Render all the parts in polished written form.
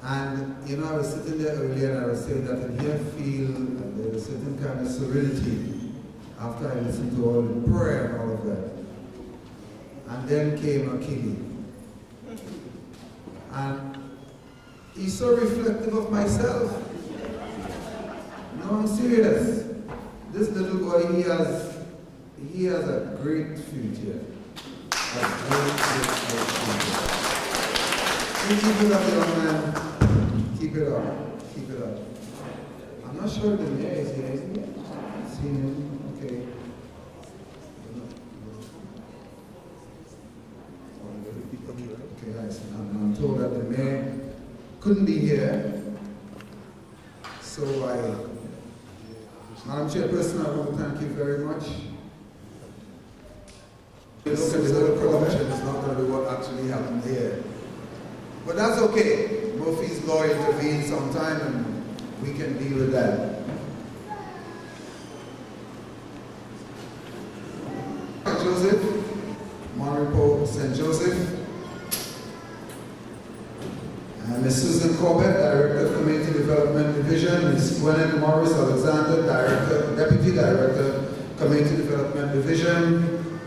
And you know, I was sitting there earlier and I was saying that in here feel that there's a certain kind of serenity after I listened to all the prayer and all of that. And then came Akili. And he's so reflective of myself. No, I'm serious. This little boy, he has a great future. A great future. Keep it up, young man. Keep it up. Keep it up. I'm not sure the mayor is here, isn't he? See him? Okay. Okay, guys. I'm told that the mayor couldn't be here. So Madam Chairperson, I want to thank you very much. Look at the little corruption, it's not going to be what actually happened here. But that's okay. Murphy's Law intervenes sometime and we can deal with that. Joseph, Mon Repos St. Joseph, Ms. Susan Corbett, Director of Community Development Division, Ms. Gwyneth Morris Alexander, Deputy Director, Community Development Division,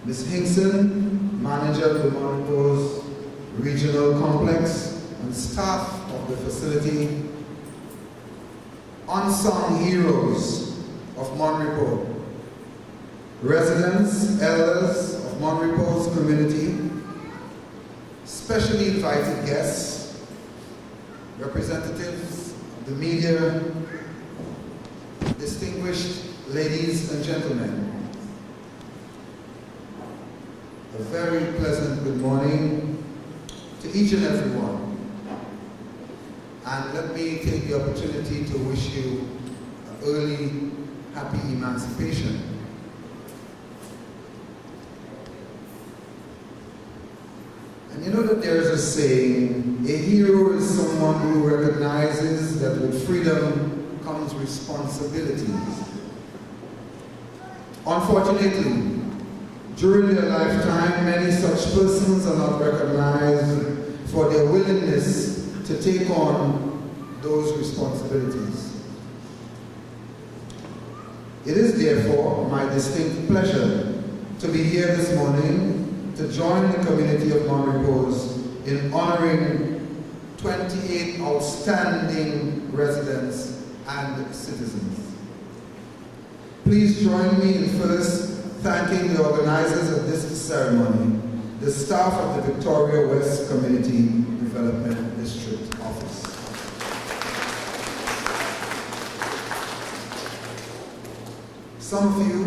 Ms. Hinkson, Manager of the Mon Repos Regional Complex, and staff of the facility, unsung heroes of Mon Repos, residents, elders of Mon Repos community, specially invited guests, representatives of the media, distinguished ladies and gentlemen. A very pleasant good morning to each and every one. And let me take the opportunity to wish you an early, happy emancipation. And you know that there is a saying, a hero is someone who recognizes that with freedom comes responsibilities. Unfortunately, during their lifetime, many such persons are not recognized for their willingness to take on those responsibilities. It is therefore my distinct pleasure to be here this morning to join the community of Mon Repos in honoring 28 outstanding residents and citizens. Please join me in first thanking the organizers of this ceremony, the staff of the Victoria West Community Development District Office. Some of you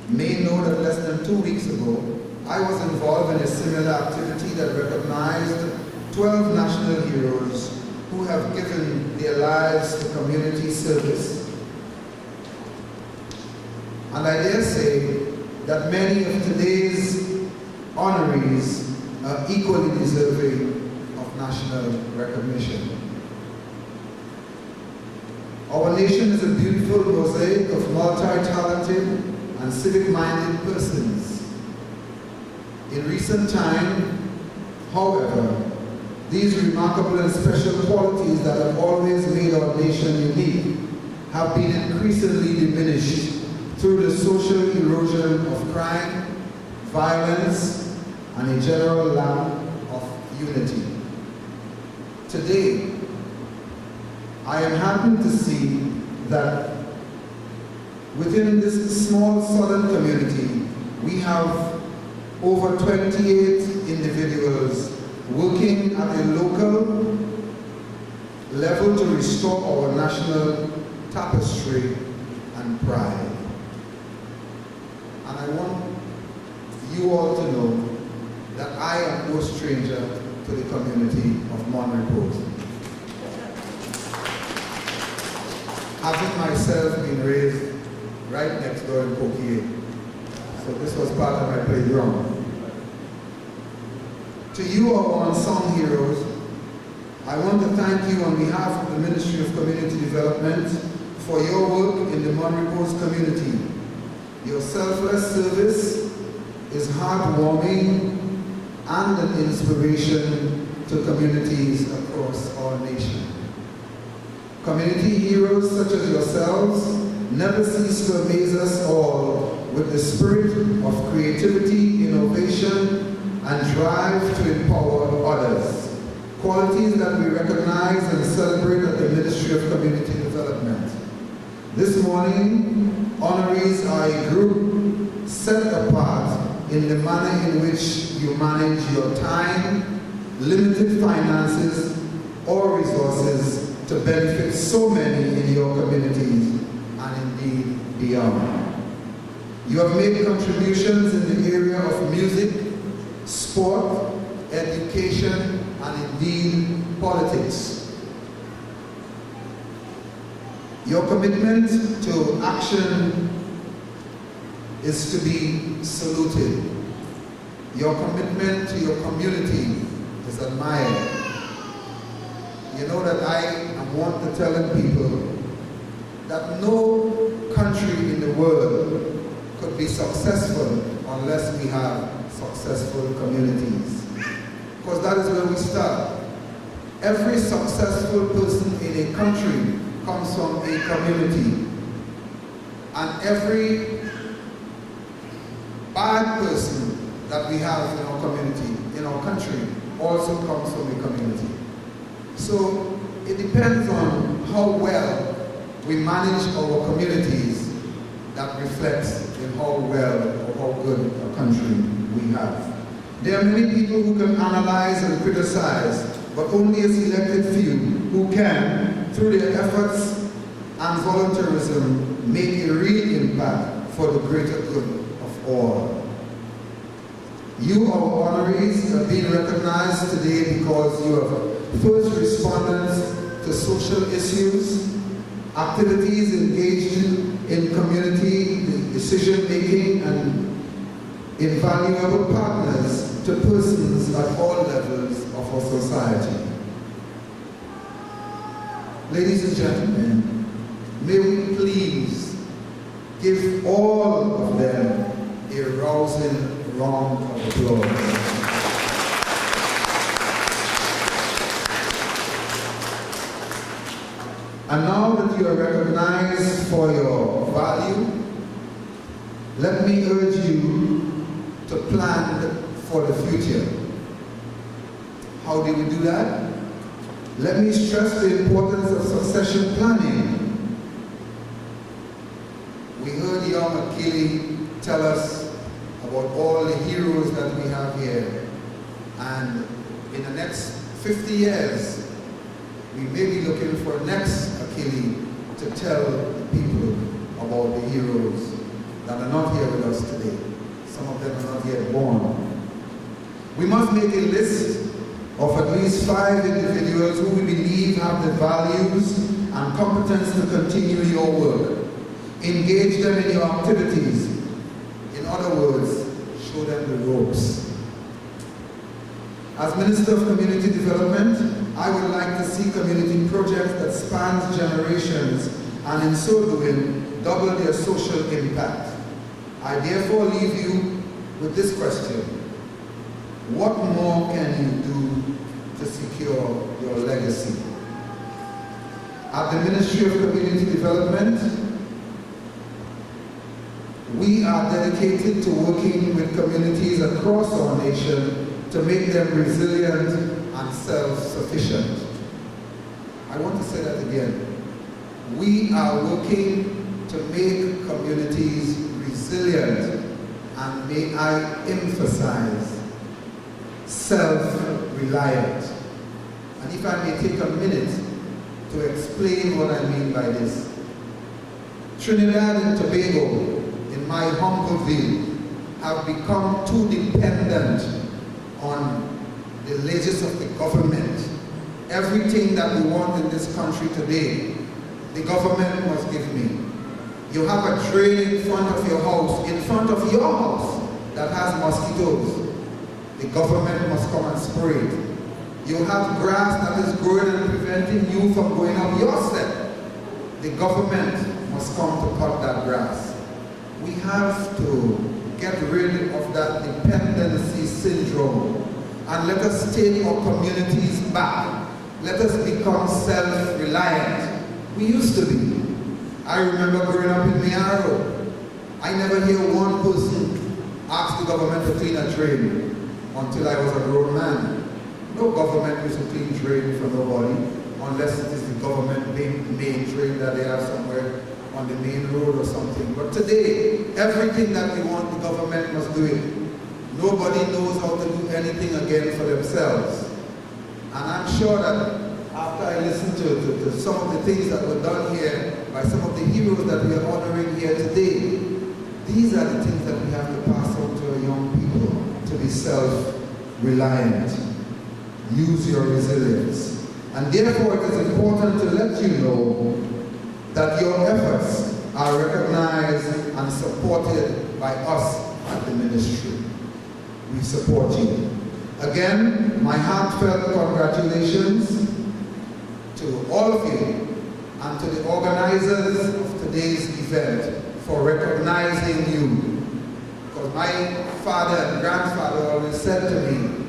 may know that less than 2 weeks ago, I was involved in a similar activity that recognized 12 national heroes who have given their lives to community service. And I dare say that many of today's honorees are equally deserving of national recognition. Our nation is a beautiful mosaic of multi-talented and civic-minded persons. In recent time, however, these remarkable and special qualities that have always made our nation unique have been increasingly diminished through the social erosion of crime, violence, and a general lack of unity. Today, I am happy to see that within this small southern community, we have over 28 individuals working at a local level to restore our national tapestry and pride. And I want you all to know that I am no stranger to the community of Mon Repos. Having myself been raised right next door in Pokier. So this was part of my playground. To you, our unsung heroes, I want to thank you on behalf of the Ministry of Community Development for your work in the Mon Repos community. Your selfless service is heartwarming and an inspiration to communities across our nation. Community heroes such as yourselves never cease to amaze us all with the spirit of creativity, innovation, and drive to empower others, qualities that we recognize and celebrate at the Ministry of Community Development. This morning, honorees are a group set apart in the manner in which you manage your time, limited finances, or resources to benefit so many in your communities and indeed beyond. You have made contributions in the area of music, sport, education, and indeed politics. Your commitment to action is to be saluted. Your commitment to your community is admired. You know that I am one to telling people that no country in the world could be successful unless we have successful communities. Because that is where we start. Every successful person in a country comes from a community. And every bad person that we have in our community, in our country, also comes from a community. So it depends on how well we manage our communities that reflects in how well or how good a country we have. There are many people who can analyze and criticize, but only a selected few who can, through their efforts and volunteerism, make a real impact for the greater good of all. You, our honorees, are being recognized today because you are first responders to social issues, activities engaged in community decision-making, and invaluable partners to persons at all levels of our society. Ladies and gentlemen, may we please give all of them a rousing round of applause. And now that you are recognized for your value, let me urge you to plan for the future. How do we do that? Let me stress the importance of succession planning. We heard young Akili tell us about all the heroes that we have here. And in the next 50 years, we may be looking for next Akili to tell the people about the heroes that are not here with us today. Some of them are not yet born. We must make a list of at least 5 individuals who we believe have the values and competence to continue your work. Engage them in your activities. In other words, show them the ropes. As Minister of Community Development, I would like to see community projects that span generations and in so doing, double their social impact. I therefore leave you with this question. What more can you do to secure your legacy? At the Ministry of Community Development, we are dedicated to working with communities across our nation to make them resilient and self-sufficient. I want to say that again. We are working to make communities resilient, and may I emphasize, self-reliant. And if I may take a minute to explain what I mean by this. Trinidad and Tobago, in my humble view, have become too dependent on the leges of the government. Everything that we want in this country today, the government must give me. You have a drain in front of your house, that has mosquitoes. The government must come and spray it. You have grass that is growing and preventing you from going up your step. The government must come to cut that grass. We have to get rid of that dependency syndrome and let us take our communities back. Let us become self-reliant. We used to be. I remember growing up in Mayaro. I never hear one person ask the government to clean a drain until I was a grown man. No government used to clean drain for nobody unless it is the government main drain that they have somewhere on the main road or something. But today, everything that we want, the government must do it. Nobody knows how to do anything again for themselves. And I'm sure that after I listen to some of the things that were done here by some of the heroes that we are honoring here today, these are the things that we have to pass on to our young people, to be self-reliant. Use your resilience. And therefore it is important to let you know that your efforts are recognized and supported by us at the ministry. We support you. Again, my heartfelt congratulations to all of you and to the organizers of today's event for recognizing you. Because my father and grandfather always said to me,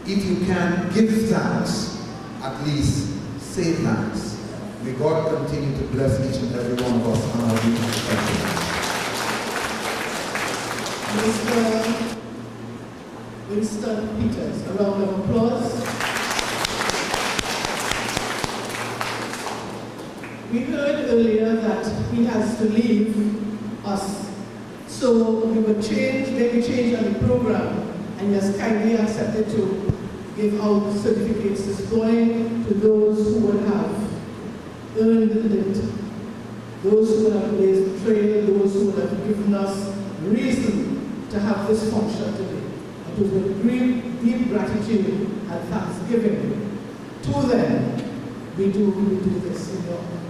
if you can give thanks, at least say thanks. May God continue to bless each and every one of us on our Mr. Winston Peters, a round of applause. We heard earlier that he has to leave us, so we would change, maybe change on the program, and he has kindly accepted to give out certificates this morning to those who would have earned it, those who would have blazed the trail, those who would have given us reason to have this function today. It was with deep gratitude and thanksgiving to them we do this in your honor.